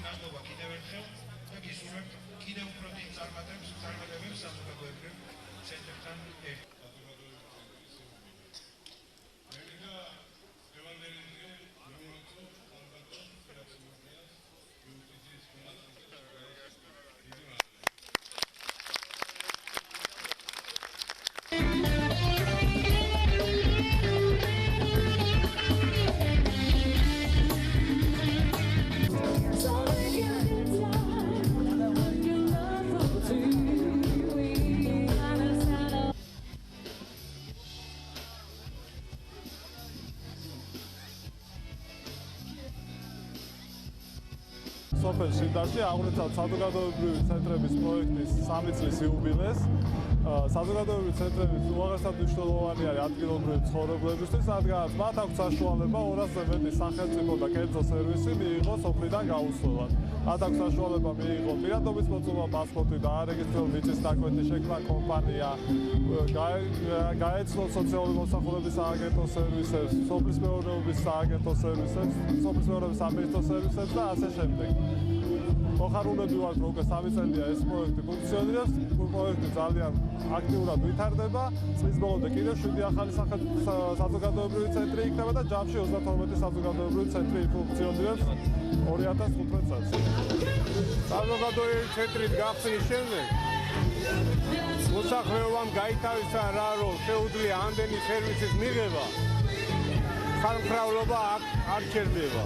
ნამდვილად კიდევ ერთხელ და გისურვებ კიდევ უფრო დიდ წარმატებებს საზოგადოებრივ ცენტრთან ერთად. სოფელ შიდაში აღნიშნავთ საზოგადოებრივი ცენტრების პროექტის 3 წლის იუბილეს. საზოგადოებრივი ცენტრების უაღრესად მნიშვნელოვანი არის ადგილობრივი ცხოვრებლებისთვის, რადგანაც მათ აქვს საშუალება 200-ზე მეტი სახელმწიფო და კერძო სერვისი მიიღოს სოფლიდან გაუსვლელად. მათ აქვს საშუალება მიიღოს პირადობის მოწმობა, პასპორტი და არეგისტრირებული მიწის ნაკვეთი შექმნა კომპანია, გაეცნოს სოციალური მოსახულების სააგენტო სერვისებს, სოფლის მეურნეობის სააგენტო სერვისებს, სოფლის მეურნეობის სამინისტრო სერვისებს და ასე შემდეგ. მოხარულები ვართ, რომ უკვე 3 წელია ეს პროექტი ფუნქციონირებს. პროექტი ძალიან აქტიურად ვითარდება. წლის ბოლომდე კიდევ 7 ახალი საზოგადოებრივი ცენტრი იქნება და ჯამში 32 საზოგადოებრივი ცენტრი ფუნქციონირებს 2015 წელს. საზოგადოებრივი ცენტრის გახსნის შემდეგ მოსახლეობამ გაითავისა რა რომ შეუძლია ამდენი სერვისის მიღება, ხალხმრავლობა არ ჩერდება.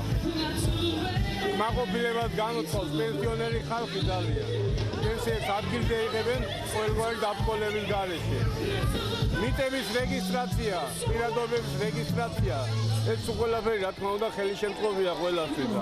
მაყოფილებას განუცხადოს პენსიონერი ხალხი ძალიან. პენსიებს ადგილზე იღებენ ყოველგვარი დაბრკოლების გარეშე. მიტების რეგისტრაცია, პირადობების რეგისტრაცია, ეს ყველაფერი რა თქმა უნდა ხელისშემწყობია ყველასთვის.